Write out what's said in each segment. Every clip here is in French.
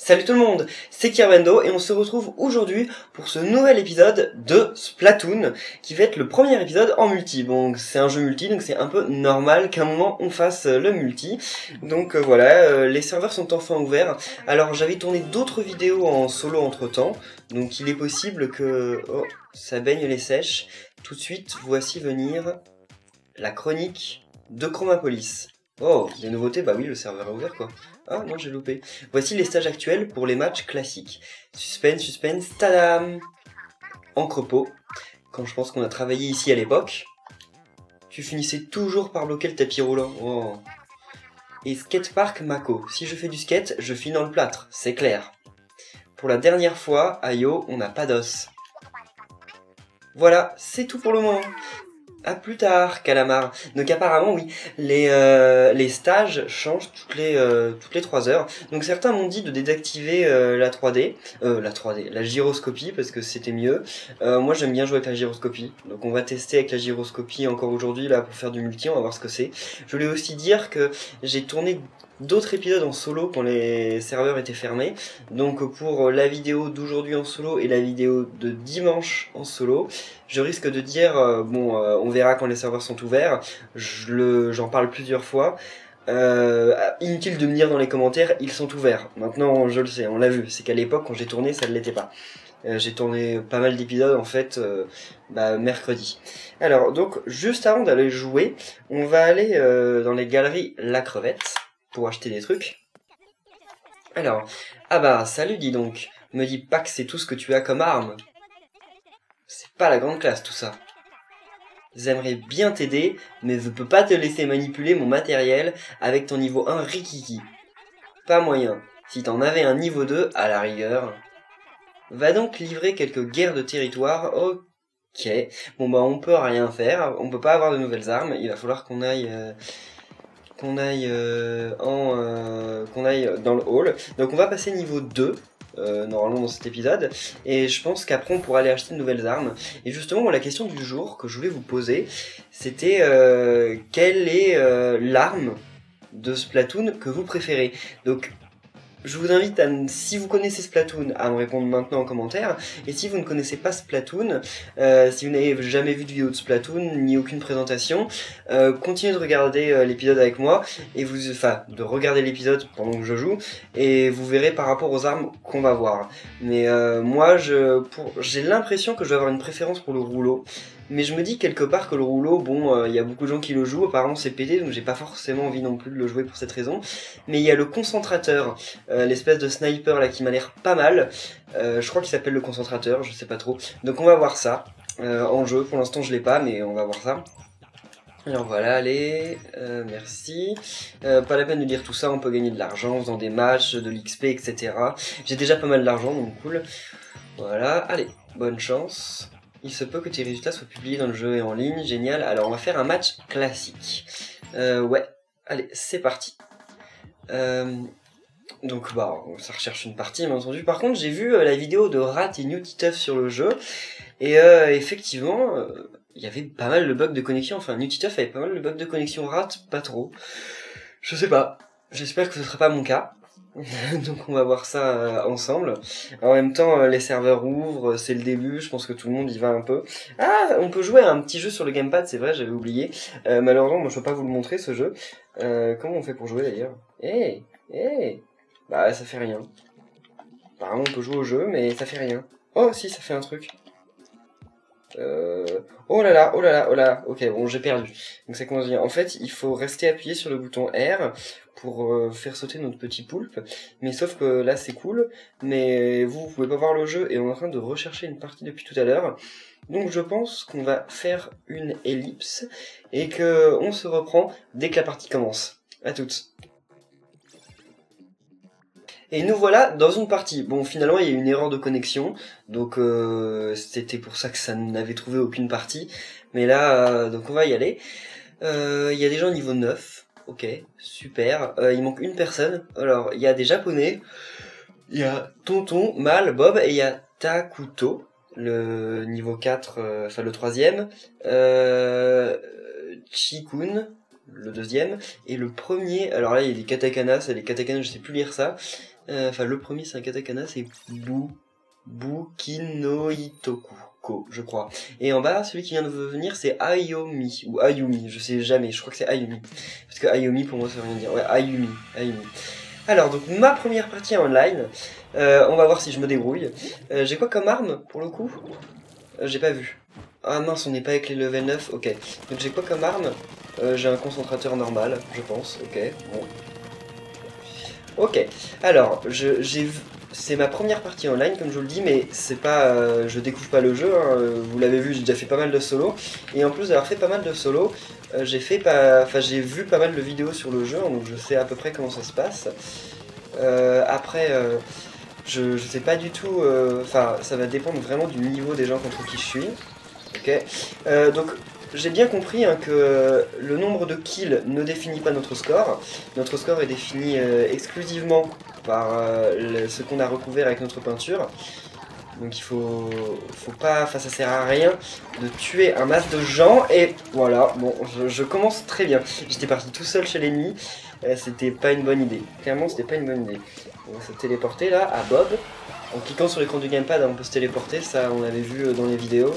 Salut tout le monde, c'est Kirvendo et on se retrouve aujourd'hui pour ce nouvel épisode de Splatoon qui va être le premier épisode en multi. Bon, c'est un jeu multi donc c'est un peu normal qu'à un moment on fasse le multi. Donc voilà, les serveurs sont enfin ouverts. Alors j'avais tourné d'autres vidéos en solo entre temps, donc il est possible que... Oh, ça baigne les sèches. Tout de suite, voici venir la chronique de Chromapolis. Oh, des nouveautés, bah oui, le serveur est ouvert quoi. Ah non, j'ai loupé. Voici les stages actuels pour les matchs classiques. Suspense, suspense, tadam! Encre-pot, quand je pense qu'on a travaillé ici à l'époque. Tu finissais toujours par bloquer le tapis roulant. Oh. Et skatepark Mako. Si je fais du skate, je finis dans le plâtre, c'est clair. Pour la dernière fois, Ayo, on n'a pas d'os. Voilà, c'est tout pour le moment. À plus tard, calamar. Donc apparemment, oui, les stages changent toutes les 3 heures. Donc certains m'ont dit de désactiver la 3D, la gyroscopie, parce que c'était mieux. Moi, j'aime bien jouer avec la gyroscopie. Donc on va tester avec la gyroscopie encore aujourd'hui, là, pour faire du multi, on va voir ce que c'est. Je voulais aussi dire que j'ai tourné d'autres épisodes en solo quand les serveurs étaient fermés. Donc pour la vidéo d'aujourd'hui en solo et la vidéo de dimanche en solo, je risque de dire, on verra quand les serveurs sont ouverts, j'en parle plusieurs fois. Inutile de me dire dans les commentaires, ils sont ouverts. Maintenant, je le sais, on l'a vu, c'est qu'à l'époque, quand j'ai tourné, ça ne l'était pas. J'ai tourné pas mal d'épisodes, en fait, mercredi. Alors, donc, juste avant d'aller jouer, on va aller dans les galeries La Crevette, pour acheter des trucs. Alors, ah bah, salut, dis donc. Me dis pas que c'est tout ce que tu as comme arme. C'est pas la grande classe tout ça. J'aimerais bien t'aider, mais je peux pas te laisser manipuler mon matériel avec ton niveau 1 Rikiki. Pas moyen. Si t'en avais un niveau 2, à la rigueur. Va donc livrer quelques guerres de territoire. Ok. Bon bah on peut rien faire, on peut pas avoir de nouvelles armes, il va falloir qu'on aille... qu'on aille dans le hall. Donc on va passer niveau 2. Normalement dans cet épisode, et je pense qu'après on pourra aller acheter de nouvelles armes. Et justement, la question du jour que je voulais vous poser, c'était quelle est l'arme de Splatoon que vous préférez. Donc je vous invite, si vous connaissez Splatoon, à me répondre maintenant en commentaire. Et si vous ne connaissez pas Splatoon, si vous n'avez jamais vu de vidéo de Splatoon, ni aucune présentation, continuez de regarder l'épisode avec moi, et de regarder l'épisode pendant que je joue, et vous verrez par rapport aux armes qu'on va voir. Mais moi, j'ai l'impression que je vais avoir une préférence pour le rouleau. Mais je me dis quelque part que le rouleau, bon, y a beaucoup de gens qui le jouent, apparemment c'est pété, donc j'ai pas forcément envie non plus de le jouer pour cette raison. Mais il y a le concentrateur, l'espèce de sniper là qui m'a l'air pas mal. Je crois qu'il s'appelle le concentrateur, je sais pas trop. Donc on va voir ça en jeu. Pour l'instant je l'ai pas, mais on va voir ça. Alors voilà, allez, merci. Pas la peine de lire tout ça, on peut gagner de l'argent en faisant des matchs, de l'XP, etc. J'ai déjà pas mal d'argent, donc cool. Voilà, allez, bonne chance. Il se peut que tes résultats soient publiés dans le jeu et en ligne, génial. Alors on va faire un match classique. Ouais, allez, c'est parti. Donc bah, ça recherche une partie, bien entendu. Par contre, j'ai vu la vidéo de Rat et Newtituff sur le jeu, et effectivement, il y avait pas mal de bugs de connexion. Enfin, Newtituff avait pas mal de bugs de connexion, Rat, pas trop. Je sais pas. J'espère que ce sera pas mon cas. Donc on va voir ça ensemble. En même temps, les serveurs ouvrent, c'est le début, je pense que tout le monde y va un peu. Ah, on peut jouer à un petit jeu sur le gamepad, c'est vrai, j'avais oublié. Malheureusement, moi je peux pas vous le montrer ce jeu. Comment on fait pour jouer d'ailleurs? Bah ça fait rien. Apparemment on peut jouer au jeu, mais ça fait rien. Oh si, ça fait un truc. Oh là là, oh là là, oh là là. Ok, bon, j'ai perdu. Donc ça commence bien. En fait, il faut rester appuyé sur le bouton R pour faire sauter notre petit poulpe. Mais sauf que là, c'est cool. Mais vous pouvez pas voir le jeu et on est en train de rechercher une partie depuis tout à l'heure. Donc je pense qu'on va faire une ellipse et que on se reprend dès que la partie commence. À toutes. Et nous voilà dans une partie. Bon, finalement, il y a eu une erreur de connexion, donc c'était pour ça que ça n'avait trouvé aucune partie. Mais là, donc on va y aller. Il y a des gens au niveau 9, ok, super. Il manque une personne. Alors, il y a des japonais, il y a Tonton, Mal, Bob, et il y a Takuto, le niveau 4, enfin le 3e. Chikun, le 2e. Et le premier, alors là, il y a des katakana, c'est des katakana, je sais plus lire ça. Enfin, le premier, c'est un katakana, c'est Bukinoitoku, je crois. Et en bas, celui qui vient de venir, c'est Ayomi, ou Ayumi, je sais jamais, je crois que c'est Ayumi. Parce que Ayomi, pour moi, ça veut rien dire. Ouais, Ayumi. Alors, donc, ma première partie en online, on va voir si je me débrouille. J'ai quoi comme arme, pour le coup? J'ai pas vu. Ah mince, on n'est pas avec les level 9, ok. Donc j'ai quoi comme arme? J'ai un concentrateur normal, je pense, ok, bon. Ok, alors, c'est ma première partie online, comme je vous le dis, mais c'est pas, je découvre pas le jeu, hein, vous l'avez vu, j'ai déjà fait pas mal de solos, et en plus d'avoir fait pas mal de solos, j'ai vu pas mal de vidéos sur le jeu, donc je sais à peu près comment ça se passe. Après, je sais pas du tout, enfin, ça va dépendre vraiment du niveau des gens contre qui je suis. Ok, donc j'ai bien compris hein, que le nombre de kills ne définit pas notre score. Notre score est défini exclusivement par ce qu'on a recouvert avec notre peinture. Donc il faut pas, enfin ça sert à rien de tuer un masse de gens. Et voilà, bon, je commence très bien. J'étais parti tout seul chez l'ennemi, c'était pas une bonne idée. Clairement, c'était pas une bonne idée. On va se téléporter là à Bob. En cliquant sur l'écran du gamepad, on peut se téléporter, ça on l'avait vu dans les vidéos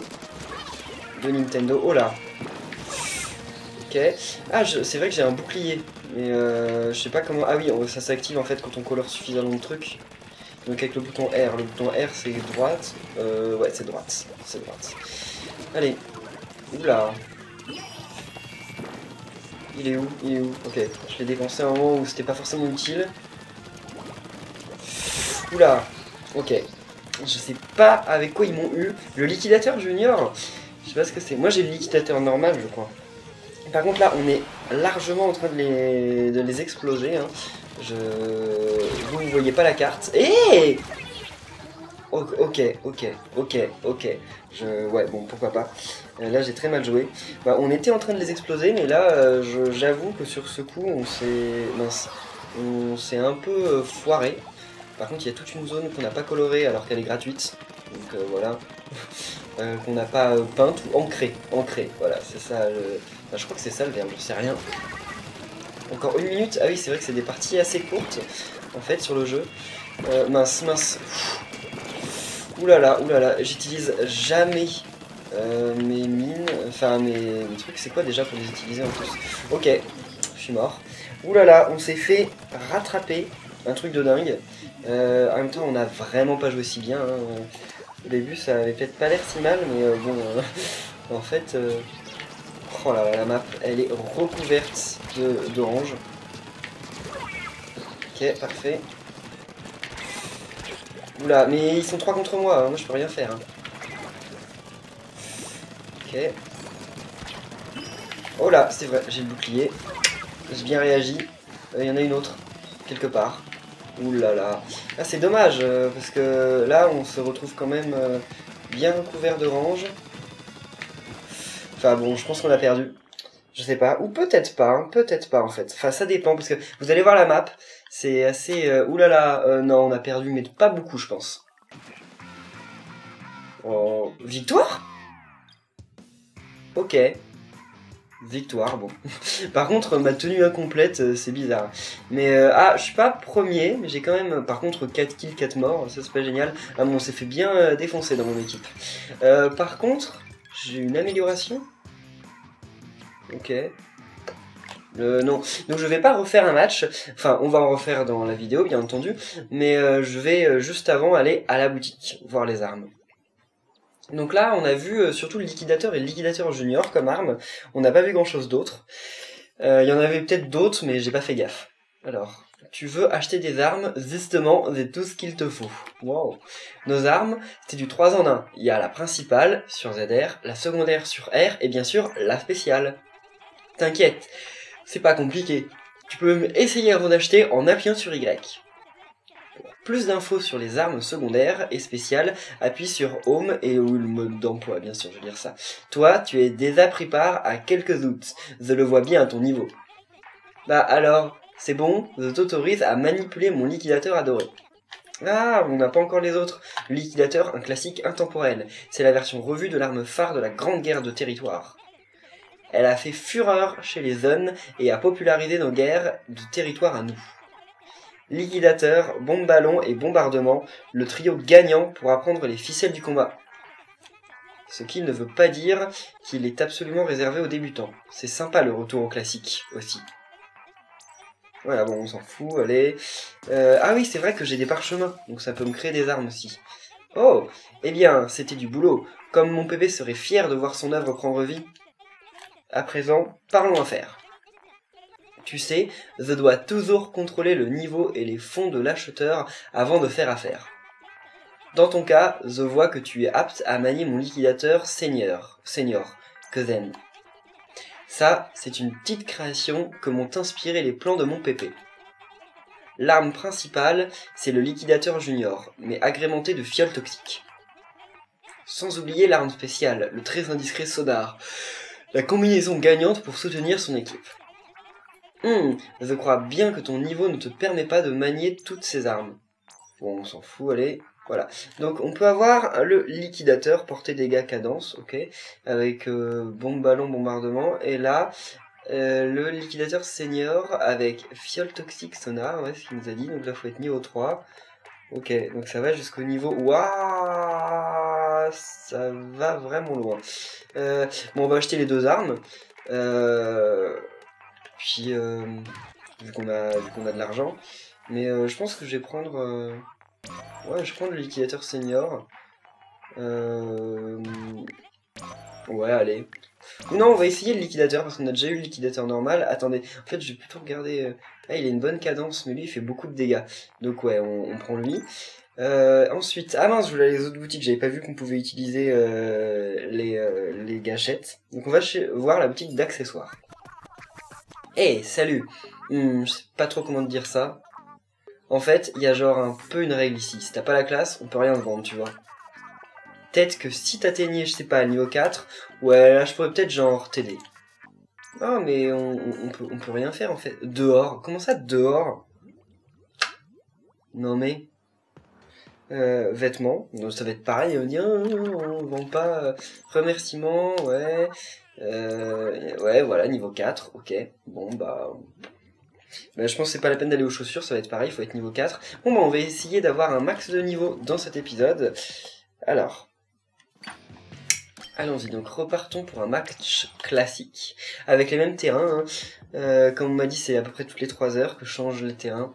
de Nintendo. Oh là. Ok. Ah, c'est vrai que j'ai un bouclier. Mais je sais pas comment... Ah oui, ça s'active en fait quand on colore suffisamment de trucs. Donc avec le bouton R. Le bouton R c'est droite. Ouais, c'est droite. C'est droite. Allez. Oula. Il est où? Il est où? Ok. Je l'ai dépensé à un moment où c'était pas forcément utile. Oula. Ok. Je sais pas avec quoi ils m'ont eu. Le liquidateur junior. Je sais pas ce que c'est. Moi j'ai le liquidateur normal, je crois. Par contre là, on est largement en train de les exploser. Hein. Vous ne voyez pas la carte. Et ok. Ouais, bon, pourquoi pas. Là, j'ai très mal joué. Bah, on était en train de les exploser, mais là, j'avoue que sur ce coup, on s'est un peu foiré. Par contre, il y a toute une zone qu'on n'a pas colorée alors qu'elle est gratuite. Donc voilà. Qu'on n'a pas peinte ou ancrée. Voilà, c'est ça. Enfin, je crois que c'est ça le verbe, je sais rien. Encore une minute. Ah oui, c'est vrai que c'est des parties assez courtes en fait sur le jeu. Mince. Oulala. J'utilise jamais mes mines. Enfin, mes trucs, c'est quoi déjà pour les utiliser en plus? Ok, je suis mort. Oulala, on s'est fait rattraper. Un truc de dingue. En même temps, on n'a vraiment pas joué si bien. Hein. Au début, ça avait peut-être pas l'air si mal, mais bon, en fait, oh là là, la map, elle est recouverte d'orange. Ok, parfait. Oula, mais ils sont 3 contre moi, hein. Moi je peux rien faire. Hein. Ok. Oh là, c'est vrai, j'ai le bouclier. J'ai bien réagi. Il y en a une autre, quelque part. Ouh là là. Ah, c'est dommage, parce que là, on se retrouve quand même bien recouvert d'orange. Enfin bon, je pense qu'on a perdu. Je sais pas, ou peut-être pas en fait. Enfin, ça dépend, parce que vous allez voir la map, c'est assez... oulala, non, on a perdu, mais pas beaucoup, je pense. Oh, victoire? Ok. Victoire, bon. Par contre, ma tenue incomplète, c'est bizarre. Mais, ah, je suis pas premier, mais j'ai quand même, par contre, 4 kills, 4 morts, ça c'est pas génial. Ah bon, on s'est fait bien défoncer dans mon équipe. Par contre, j'ai une amélioration. Ok. Non, donc je vais pas refaire un match, enfin on va en refaire dans la vidéo bien entendu, mais je vais juste avant aller à la boutique, voir les armes. Donc là on a vu surtout le liquidateur et le liquidateur junior comme arme, on n'a pas vu grand chose d'autre. Il y en avait peut-être d'autres mais j'ai pas fait gaffe. Alors, tu veux acheter des armes, justement c'est tout ce qu'il te faut. Wow. Nos armes, c'est du 3 en 1, il y a la principale sur ZR, la secondaire sur R et bien sûr la spéciale. T'inquiète, c'est pas compliqué. Tu peux même essayer avant d'acheter en appuyant sur Y. Pour plus d'infos sur les armes secondaires et spéciales, appuie sur Home et ou le mode d'emploi, bien sûr, je vais dire ça. Toi, tu es déjà pris part à quelques doutes. Je le vois bien à ton niveau. Bah alors, c'est bon, je t'autorise à manipuler mon liquidateur adoré. Ah, on n'a pas encore les autres. Le liquidateur, un classique intemporel. C'est la version revue de l'arme phare de la Grande Guerre de Territoire. Elle a fait fureur chez les zones et a popularisé nos guerres de territoire à nous. Liquidateur, bombe ballon et bombardement, le trio gagnant pour apprendre les ficelles du combat. Ce qui ne veut pas dire qu'il est absolument réservé aux débutants. C'est sympa le retour au classique aussi. Voilà, bon, on s'en fout, allez. Ah oui, c'est vrai que j'ai des parchemins, donc ça peut me créer des armes aussi. Oh, eh bien, c'était du boulot. Comme mon bébé serait fier de voir son œuvre prendre vie. À présent, parlons affaires. Tu sais, je dois toujours contrôler le niveau et les fonds de l'acheteur avant de faire affaire. Dans ton cas, je vois que tu es apte à manier mon liquidateur senior, que j'aime. Ça, c'est une petite création que m'ont inspiré les plans de mon pépé. L'arme principale, c'est le liquidateur junior, mais agrémenté de fioles toxiques. Sans oublier l'arme spéciale, le très indiscret sonar, la combinaison gagnante pour soutenir son équipe. Je crois bien que ton niveau ne te permet pas de manier toutes ces armes. Bon, on s'en fout, allez, voilà. Donc on peut avoir le liquidateur, portée dégâts cadence, ok, avec bombe ballon, bombardement, et là, le liquidateur senior avec fiole toxique sonar, ouais, ce qu'il nous a dit, donc là faut être niveau 3. Ok, donc ça va jusqu'au niveau... Waouh, ça va vraiment loin. Bon, on va acheter les deux armes. Puis, vu qu'on a de l'argent. Mais je pense que je vais prendre... Ouais, je prends le liquidateur senior. Ouais, allez. Non, on va essayer le liquidateur parce qu'on a déjà eu le liquidateur normal. Attendez, en fait, je vais plutôt regarder... Ah, il a une bonne cadence, mais lui, il fait beaucoup de dégâts. Donc ouais, on prend lui. Ensuite... Ah mince, je voulais aller les autres boutiques. J'avais pas vu qu'on pouvait utiliser les gâchettes. Donc on va voir la boutique d'accessoires. Hey, salut. Je sais pas trop comment te dire ça. En fait, il y a genre un peu une règle ici. Si t'as pas la classe, on peut rien te vendre, tu vois. Peut-être que si t'atteignais, je sais pas, niveau 4, ouais, là je pourrais peut-être genre t'aider. Ah, mais on peut rien faire en fait. Dehors. Comment ça, dehors? Non mais... vêtements. Donc ça va être pareil, on dit, on vend pas... remerciements, ouais. Ouais, voilà, niveau 4, ok. Bon, bah... je pense que c'est pas la peine d'aller aux chaussures, ça va être pareil, il faut être niveau 4. Bon, bah on va essayer d'avoir un max de niveau dans cet épisode. Alors... Allons-y, donc repartons pour un match classique, avec les mêmes terrains. Comme on m'a dit, c'est à peu près toutes les 3 heures que je change les terrains.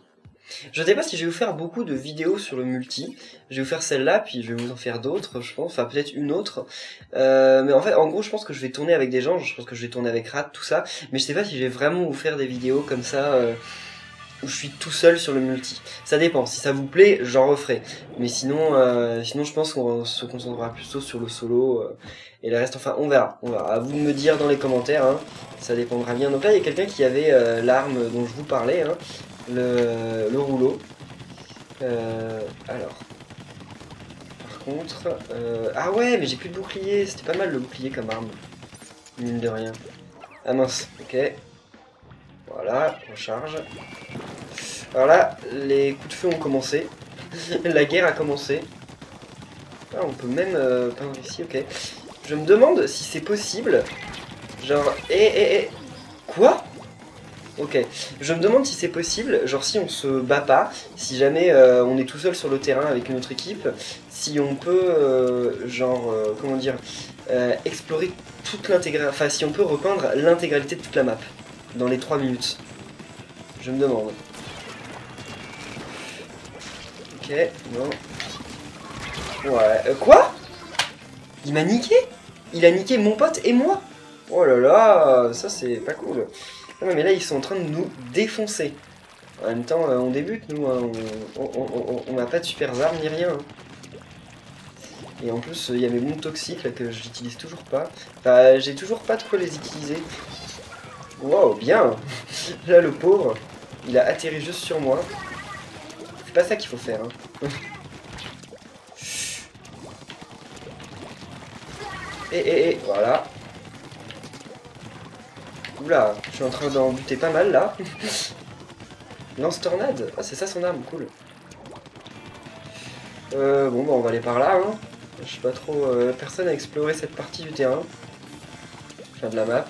Je ne sais pas si je vais vous faire beaucoup de vidéos sur le multi. Je vais vous faire celle-là, puis je vais vous en faire d'autres, je pense. Enfin, peut-être une autre. Mais en fait, en gros, je pense que je vais tourner avec des gens. Je pense que je vais tourner avec Rat, tout ça. Mais je sais pas si je vais vraiment vous faire des vidéos comme ça... où je suis tout seul sur le multi. Ça dépend, si ça vous plaît, j'en referai. Mais sinon, sinon je pense qu'on se concentrera plutôt sur le solo. Et le reste, enfin, on verra. À vous de me dire dans les commentaires, hein. Ça dépendra bien. Donc là, il y a quelqu'un qui avait l'arme dont je vous parlais, hein, le rouleau. Alors. Par contre... ah ouais, mais j'ai plus de bouclier. C'était pas mal le bouclier comme arme. Mine de rien. Ah mince, ok. Voilà, recharge. Alors là, les coups de feu ont commencé. La guerre a commencé. Ah, on peut même peindre ici, ok. Je me demande si c'est possible. Genre, quoi? Ok. Je me demande si c'est possible, genre si on se bat pas, si jamais on est tout seul sur le terrain avec une autre équipe, si on peut, comment dire, explorer toute l'intégralité, enfin si on peut repeindre l'intégralité de toute la map dans les 3 minutes. Je me demande. Ok, non. Ouais, quoi? Il m'a niqué? Il a niqué mon pote et moi? Oh là là, ça c'est pas cool. Non mais là ils sont en train de nous défoncer. En même temps, on débute nous, hein. On n'a pas de super armes ni rien. Hein. Et en plus, il y a mes bombes toxiques là que j'utilise toujours pas. Enfin, j'ai toujours pas de quoi les utiliser. Wow, bien. Là le pauvre, il a atterri juste sur moi. C'est pas ça qu'il faut faire. Hein. Voilà. Oula, je suis en train d'en buter pas mal là. Lance-tornade. Ah, c'est ça son arme, cool. Bon, bah on va aller par là. Hein. Je sais pas trop. Personne n'a exploré cette partie du terrain. Enfin, de la map.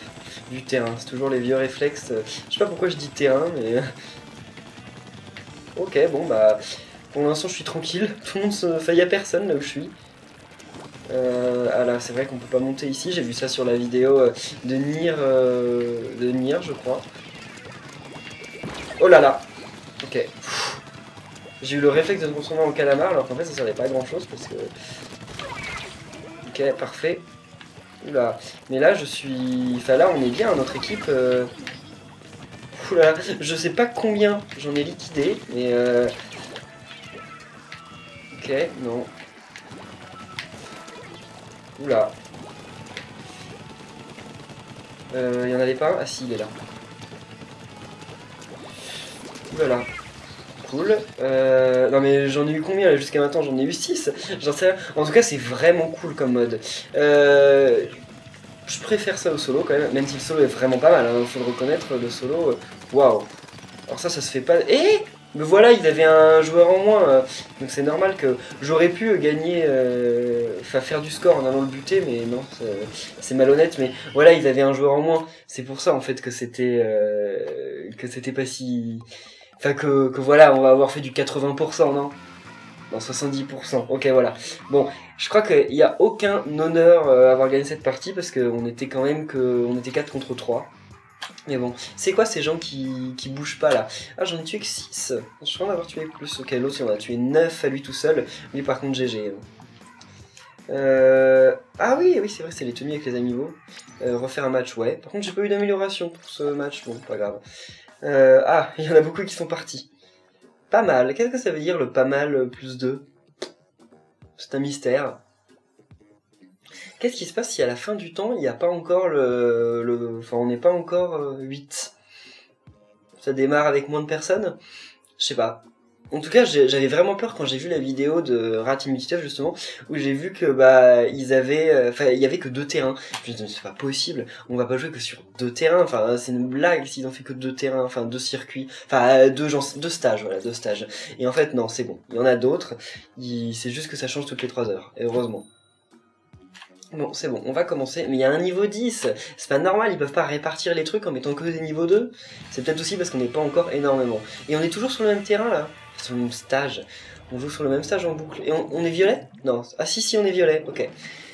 Du terrain, c'est toujours les vieux réflexes. Je sais pas pourquoi je dis terrain, mais. Ok, bon bah, pour l'instant je suis tranquille, tout le monde se... Enfin, y a personne là où je suis. Ah là, c'est vrai qu'on peut pas monter ici, j'ai vu ça sur la vidéo de Nier, je crois. Oh là là. Ok. J'ai eu le réflexe de me transformer en calamar alors qu'en fait ça servait pas à grand chose parce que... Ok, parfait. Oula. Mais là je suis... Enfin là on est bien, notre équipe... Oula, je sais pas combien j'en ai liquidé, mais... Ok, non. Oula. Il y en avait pas un? Ah si, il est là. Oulala. Cool. Non mais j'en ai eu combien là jusqu'à maintenant? J'en ai eu 6. J'en sais rien. En tout cas c'est vraiment cool comme mode. Je préfère ça au solo quand même si le solo est vraiment pas mal, hein, faut le reconnaître, le solo. Waouh. Alors ça se fait pas... Mais voilà, ils avaient un joueur en moins, donc c'est normal que j'aurais pu gagner, enfin faire du score en allant le buter, mais non, c'est malhonnête, mais voilà, ils avaient un joueur en moins, c'est pour ça en fait que c'était pas si... Enfin que voilà, on va avoir fait du 80%, non? Non, 70%, ok voilà. Bon, je crois qu'il n'y a aucun honneur à avoir gagné cette partie, parce qu'on était quand même on était 4 contre 3. Mais bon, c'est quoi ces gens qui bougent pas là? Ah, j'en ai tué que 6. Je crois en avoir tué plus. Ok, l'autre il en a tué 9 à lui tout seul. Lui par contre GG. Ah oui, oui c'est vrai, c'est les tenues avec les amiibo. Refaire un match, ouais. Par contre j'ai pas eu d'amélioration pour ce match, bon pas grave. Ah, il y en a beaucoup qui sont partis. Pas mal, qu'est-ce que ça veut dire le pas mal plus 2? C'est un mystère. Qu'est-ce qui se passe si à la fin du temps, il n'y a pas encore Enfin, on n'est pas encore 8? Ça démarre avec moins de personnes? Je sais pas. En tout cas, j'avais vraiment peur quand j'ai vu la vidéo de Rat Immunity justement, où j'ai vu que bah ils avaient, enfin il y avait que 2 terrains. Je me suis dit c'est pas possible, on va pas jouer que sur 2 terrains. Enfin c'est une blague s'ils ont fait que 2 terrains, enfin 2 circuits, enfin 2 stages, voilà 2 stages. Et en fait non, c'est bon, il y en a d'autres. C'est juste que ça change toutes les 3 heures. Et heureusement. Bon, c'est bon, on va commencer. Mais il y a un niveau 10. C'est pas normal, ils peuvent pas répartir les trucs en mettant que des niveaux 2. C'est peut-être aussi parce qu'on n'est pas encore énormément. Et on est toujours sur le même terrain, là. Sur le même stage. On joue sur le même stage en boucle. Et on est violet? Non. Ah si, on est violet. Ok.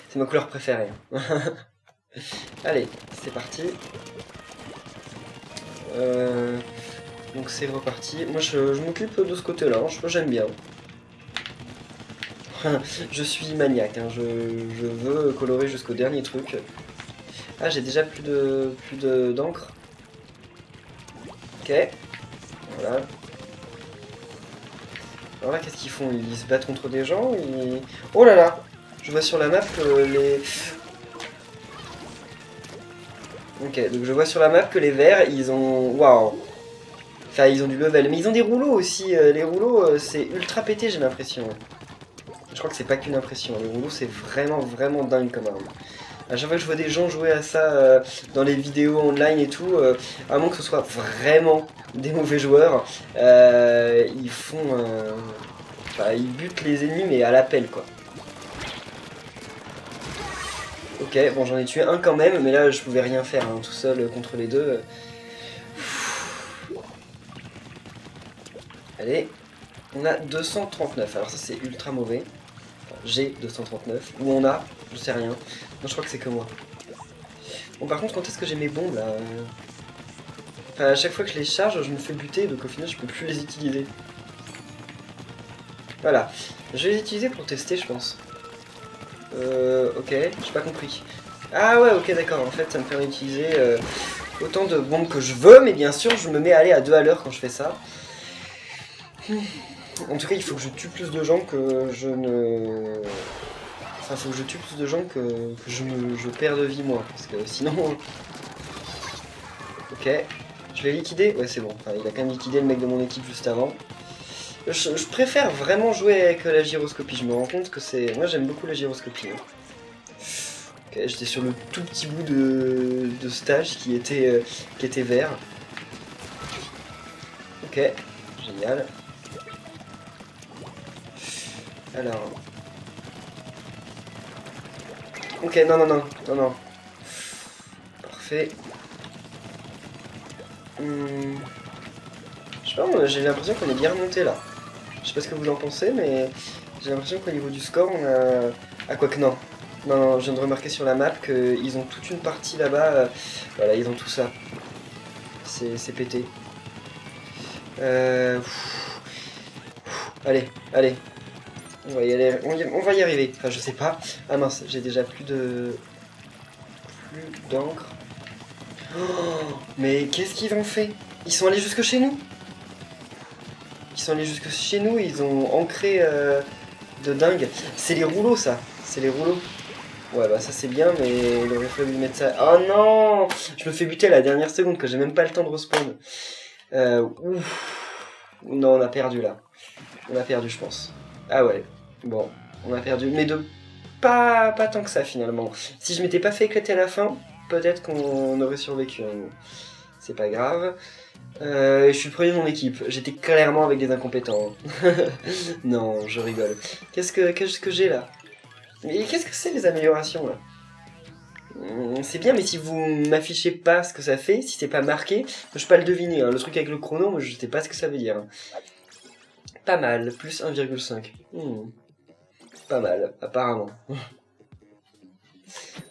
C'est ma couleur préférée. Allez, c'est parti. Donc c'est reparti. Moi, je m'occupe de ce côté-là. J'aime bien. Je suis maniaque, hein. Je veux colorer jusqu'au dernier truc. Ah, j'ai déjà plus d'encre. Ok. Voilà. Alors là, qu'est-ce qu'ils font? Ils se battent contre des gens? Oh là là! Je vois sur la map que les... Ok, donc je vois sur la map que les verts, ils ont... Waouh! Enfin, ils ont du level. Mais ils ont des rouleaux aussi. Les rouleaux, c'est ultra pété, j'ai l'impression. Je crois que c'est pas qu'une impression, le rouleau c'est vraiment dingue comme arme. À chaque fois que je vois des gens jouer à ça dans les vidéos online et tout, à moins que ce soit vraiment des mauvais joueurs, ils font... Enfin, ils butent les ennemis mais à l'appel quoi. Ok, bon j'en ai tué un quand même, mais là je pouvais rien faire hein, tout seul contre les deux. Allez, on a 239, alors ça c'est ultra mauvais. J'ai 239, ou on a, je sais rien. Non, je crois que c'est que moi. Bon, par contre, quand est-ce que j'ai mes bombes là? Enfin, à chaque fois que je les charge, je me fais buter, donc au final, je peux plus les utiliser. Voilà. Je vais les utiliser pour tester, je pense. Ok, j'ai pas compris. Ah ouais, ok, d'accord. En fait, ça me permet d'utiliser autant de bombes que je veux, mais bien sûr, je me mets à aller à 2 à l'heure quand je fais ça. En tout cas, il faut que je tue plus de gens que je ne... Enfin, faut que je tue plus de gens que je perds de vie, moi. Parce que sinon... Ok. Je l'ai liquidé? Ouais, c'est bon. Enfin, il a quand même liquidé le mec de mon équipe juste avant. Je préfère vraiment jouer avec la gyroscopie. Je me rends compte que c'est... Moi, j'aime beaucoup la gyroscopie. Hein. Ok, j'étais sur le tout petit bout de stage qui était vert. Ok. Génial. Alors... Ok, non. Parfait. Je sais Non, j'ai l'impression qu'on est bien remonté là. Je sais pas ce que vous en pensez, mais j'ai l'impression qu'au niveau du score, on a... Ah, quoi que non. Non, non, je viens de remarquer sur la map qu'ils ont toute une partie là-bas. Voilà, ils ont tout ça. C'est pété. Allez, allez. On va y aller, on va y arriver. Enfin, je sais pas. Ah mince, j'ai déjà plus d'encre. Oh, mais qu'est-ce qu'ils ont fait? Ils sont allés jusque chez nous. Ils sont allés jusque chez nous, ils ont ancré de dingue. C'est les rouleaux, ça. C'est les rouleaux. Ouais, bah ça c'est bien, mais il aurait fallu mettre ça... Oh non! Je me fais buter à la dernière seconde, que j'ai même pas le temps de respawn. Ouf. Non, on a perdu, là. On a perdu, je pense. Ah ouais. Bon, on a perdu. Mais de pas tant que ça, finalement. Si je m'étais pas fait éclater à la fin, peut-être qu'on aurait survécu. Hein. C'est pas grave. Je suis le premier de mon équipe. J'étais clairement avec des incompétents. Non, je rigole. Qu'est-ce que j'ai, là? Mais qu'est-ce que c'est les améliorations là? C'est bien, mais si vous m'affichez pas ce que ça fait, si c'est pas marqué, je peux pas le deviner. Hein. Le truc avec le chrono, moi je sais pas ce que ça veut dire. Pas mal, plus 1,5. Pas mal, apparemment.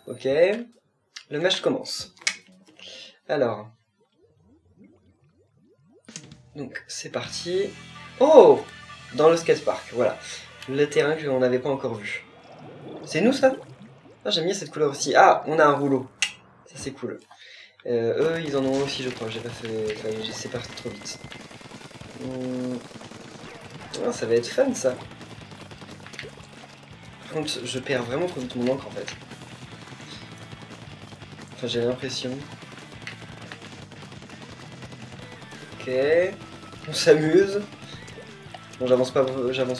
Ok, le match commence. Alors. Donc c'est parti. Oh! Dans le skatepark, voilà. Le terrain que l'on n'avait pas encore vu. C'est nous ça? Ah, j'aime bien cette couleur aussi. Ah, on a un rouleau. Ça c'est cool. Eux, ils en ont aussi, je crois. J'ai pas fait... Enfin, c'est parti trop vite. Ah, ça va être fun ça. Par contre, je perds vraiment trop vite mon encre en fait. Enfin, j'ai l'impression. Ok. On s'amuse. Bon, j'avance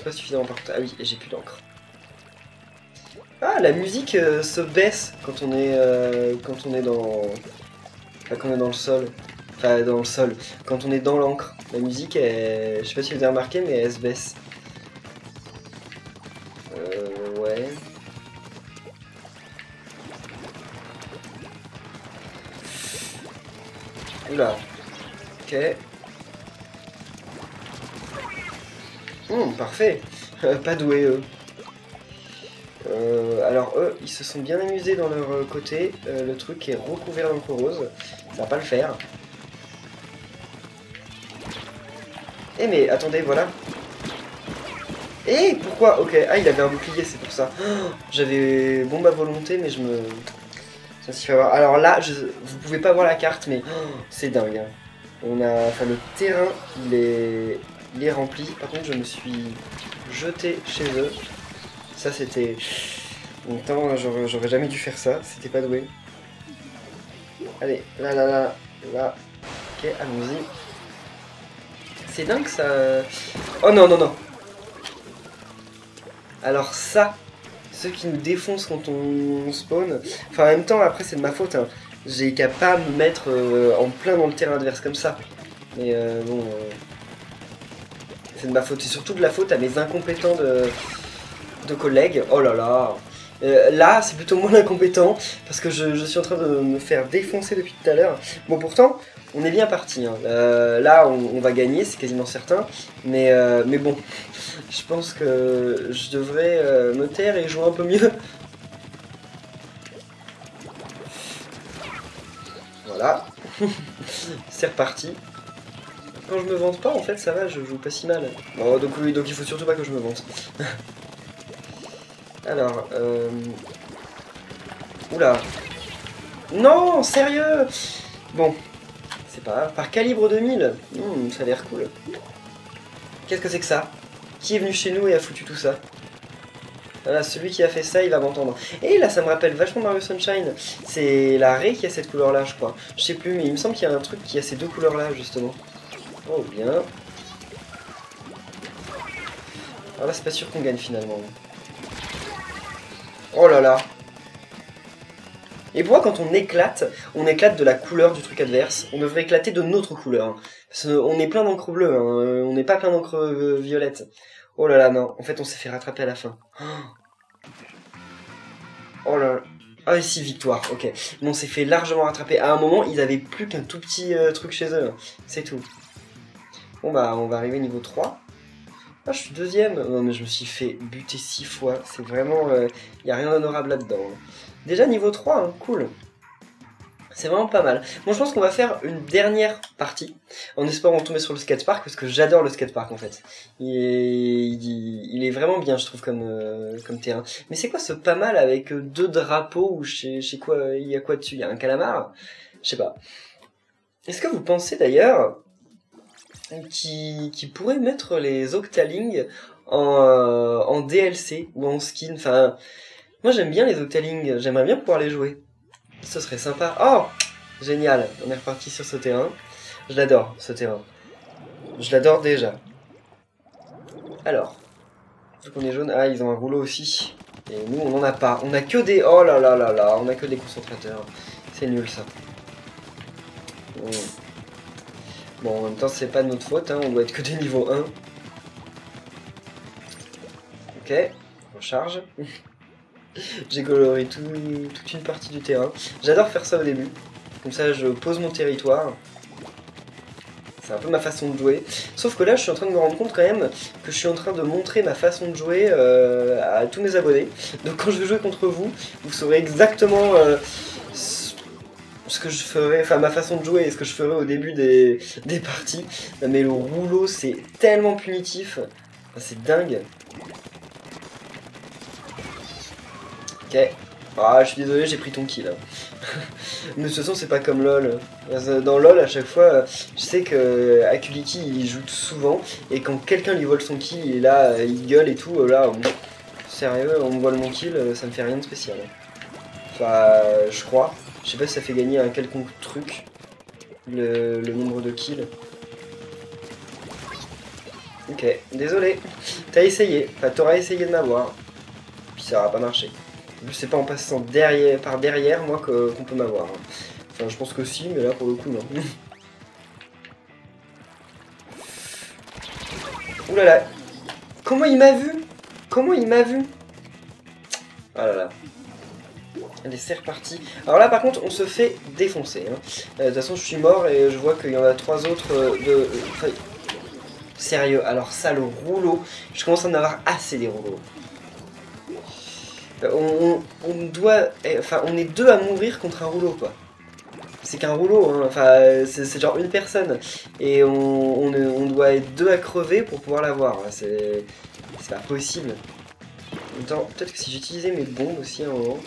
pas suffisamment par contre. Ah oui, j'ai plus d'encre. Ah, la musique se baisse quand on est dans... Enfin, quand on est dans le sol. Enfin, dans le sol. Quand on est dans l'encre. La musique, je sais pas si vous avez remarqué, mais elle se baisse. Ouais. Oula. Ok. Parfait. Pas doué, eux. Alors eux, ils se sont bien amusés dans leur côté. Le truc est recouvert d'encre rose. Ça va pas le faire. Eh mais attendez, voilà. Eh pourquoi? Ok, ah il avait un bouclier, c'est pour ça. Oh, j'avais bombe à volonté, mais je me... Ça s'y fait avoir. Alors là, vous pouvez pas voir la carte, mais oh, c'est dingue. Hein. On a... Enfin, le terrain, il est rempli. Par contre, je me suis jeté chez eux. Ça, c'était... En même temps, j'aurais jamais dû faire ça. C'était pas doué. Allez, là. Ok, allons-y. C'est dingue, ça... Oh non. Alors ça, ceux qui nous défoncent quand on spawn... Enfin, en même temps, après, c'est de ma faute. Hein. J'ai qu'à pas me mettre en plein dans le terrain adverse comme ça. Mais bon... c'est de ma faute. C'est surtout de la faute à mes incompétents de collègues. Oh là là. Là, c'est plutôt moi l'incompétent, parce que je suis en train de me faire défoncer depuis tout à l'heure. Bon, pourtant, on est bien parti. Hein. Là, on va gagner, c'est quasiment certain. Mais bon, je pense que je devrais me taire et jouer un peu mieux. Voilà. C'est reparti. Quand je me vante pas, en fait, ça va, je joue pas si mal. Bon, donc oui, donc il faut surtout pas que je me vante. Alors, Oula. Non, sérieux. Bon, c'est pas grave. Par calibre 2000, ça a l'air cool. Qu'est-ce que c'est que ça? Qui est venu chez nous et a foutu tout ça? Voilà, celui qui a fait ça, il va m'entendre. Et là, ça me rappelle vachement Mario Sunshine. C'est la raie qui a cette couleur-là, je crois. Je sais plus, mais il me semble qu'il y a un truc qui a ces deux couleurs-là, justement. Oh, bien. Alors là, c'est pas sûr qu'on gagne, finalement. Oh là là. Et pourquoi quand on éclate de la couleur du truc adverse? On devrait éclater de notre couleur. Parce qu'on est plein d'encre bleue, hein. On n'est pas plein d'encre violette. Oh là là, non. En fait, on s'est fait rattraper à la fin. Oh là là. Ah, et si, victoire, ok. Mais on s'est fait largement rattraper. À un moment, ils avaient plus qu'un tout petit truc chez eux. C'est tout. Bon bah on va arriver niveau 3. Ah je suis deuxième. Non mais je me suis fait buter 6 fois. C'est vraiment... y a rien d'honorable là-dedans. Déjà niveau 3, hein, cool. C'est vraiment pas mal. Bon, je pense qu'on va faire une dernière partie, en espérant tomber sur le skatepark, parce que j'adore le skatepark en fait. Il est vraiment bien, je trouve, comme terrain. Mais c'est quoi ce pas mal avec 2 drapeaux, ou je sais quoi, il y a quoi dessus? Il y a un calamar? Je sais pas. Est-ce que vous pensez d'ailleurs qu'ils pourraient mettre les Octalings en DLC ou en skin? Enfin, moi j'aime bien les Octalings, j'aimerais bien pouvoir les jouer. Ce serait sympa. Oh, génial. On est reparti sur ce terrain. Je l'adore, ce terrain. Je l'adore déjà. Alors. Vu qu'on est jaune. Ah, ils ont un rouleau aussi. Et nous, on n'en a pas. On a que des... Oh là là là là. On a que des concentrateurs. C'est nul, ça. Bon, en même temps, c'est pas de notre faute. Hein. On doit être que des niveaux 1. Ok. Recharge. J'ai coloré toute une partie du terrain. J'adore faire ça au début. Comme ça, je pose mon territoire. C'est un peu ma façon de jouer. Sauf que là, je suis en train de me rendre compte quand même que je suis en train de montrer ma façon de jouer à tous mes abonnés. Donc quand je vais jouer contre vous, vous saurez exactement ce que je ferai, enfin ma façon de jouer et ce que je ferai au début des parties. Mais le rouleau, c'est tellement punitif. Enfin, c'est dingue. Ok. Ah, je suis désolé, j'ai pris ton kill. Mais de toute façon, c'est pas comme LoL. Dans LoL, à chaque fois, je sais que Akuliki, il joue souvent, et quand quelqu'un lui vole son kill, il est là, il gueule et tout, là, sérieux, on me vole mon kill, ça me fait rien de spécial. Enfin, je crois. Je sais pas si ça fait gagner un quelconque truc, le nombre de kills. Ok, désolé. T'as essayé, enfin t'auras essayé de m'avoir, puis ça aura pas marché. C'est pas en passant par derrière moi qu'on peut m'avoir. Enfin, je pense que si, mais là pour le coup, non. Ouh là là. Comment il m'a vu? Comment il m'a vu? Ah là là. Allez, c'est reparti. Alors là, par contre, on se fait défoncer. Hein. De toute façon, je suis mort et je vois qu'il y en a 3 autres Sérieux, alors ça, le rouleau, je commence à en avoir assez des rouleaux. On doit... Enfin, on est 2 à mourir contre un rouleau, quoi. C'est qu'un rouleau, hein. Enfin, c'est genre une personne. Et on doit être 2 à crever pour pouvoir l'avoir. C'est pas possible. Attends, peut-être que si j'utilisais mes bombes aussi à un moment...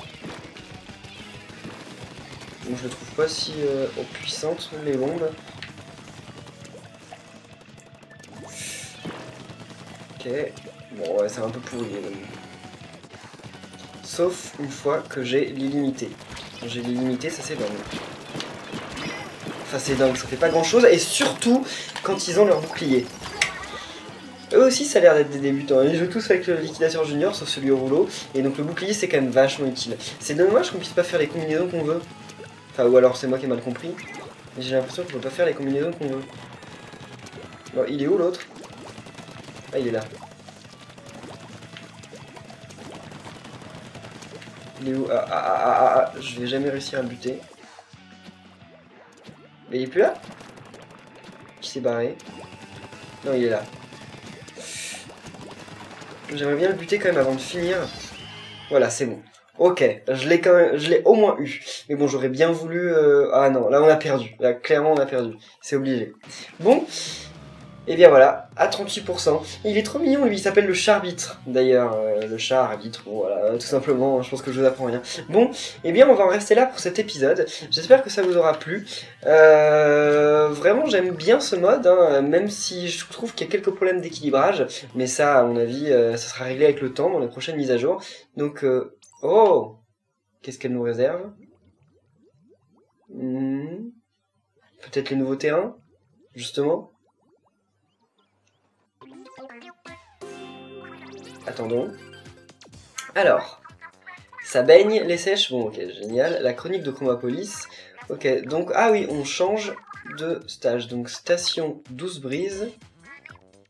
Donc je le trouve pas si puissante, les bombes. Ok. Bon, ouais, c'est un peu pourri. Sauf une fois que j'ai l'illimité. Quand j'ai l'illimité, ça c'est dingue. Enfin, c'est dingue, ça fait pas grand chose. Et surtout, quand ils ont leur bouclier. Eux aussi, ça a l'air d'être des débutants. Ils jouent tous avec le liquidateur junior, sauf celui au rouleau. Et donc le bouclier, c'est quand même vachement utile. C'est dommage qu'on puisse pas faire les combinaisons qu'on veut. Enfin, ou alors c'est moi qui ai mal compris. Mais j'ai l'impression qu'on peut pas faire les combinaisons qu'on veut. Bon, il est où l'autre? Ah, il est là. Il est où? Ah, je vais jamais réussir à le buter. Mais il est plus là? Il s'est barré. Non, il est là. J'aimerais bien le buter quand même avant de finir. Voilà, c'est bon. Ok, je l'ai quand même, je l'ai au moins eu. Mais bon, j'aurais bien voulu... Ah non, là on a perdu. Là, clairement, on a perdu. C'est obligé. Bon, et bien voilà, à 38%. Il est trop mignon, lui, il s'appelle le Charbitre. D'ailleurs, le Charbitre, bon, voilà, tout simplement, je pense que je vous apprends rien. Bon, et bien on va en rester là pour cet épisode. J'espère que ça vous aura plu. Vraiment, j'aime bien ce mode, hein, même si je trouve qu'il y a quelques problèmes d'équilibrage. Mais ça, à mon avis, ça sera réglé avec le temps dans les prochaines mises à jour. Donc... Oh! Qu'est-ce qu'elle nous réserve? Peut-être les nouveaux terrains? Justement? Attendons. Alors. Ça baigne, les sèches? Bon, ok, génial. La chronique de Chromapolis. Ok, donc... Ah oui, on change de stage. Donc, station 12 Brise.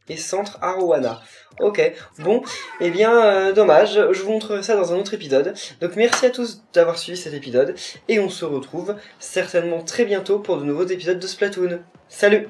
Et centre Arowana. Ok, bon, eh bien, dommage, je vous montrerai ça dans un autre épisode. Donc merci à tous d'avoir suivi cet épisode, et on se retrouve certainement très bientôt pour de nouveaux épisodes de Splatoon. Salut!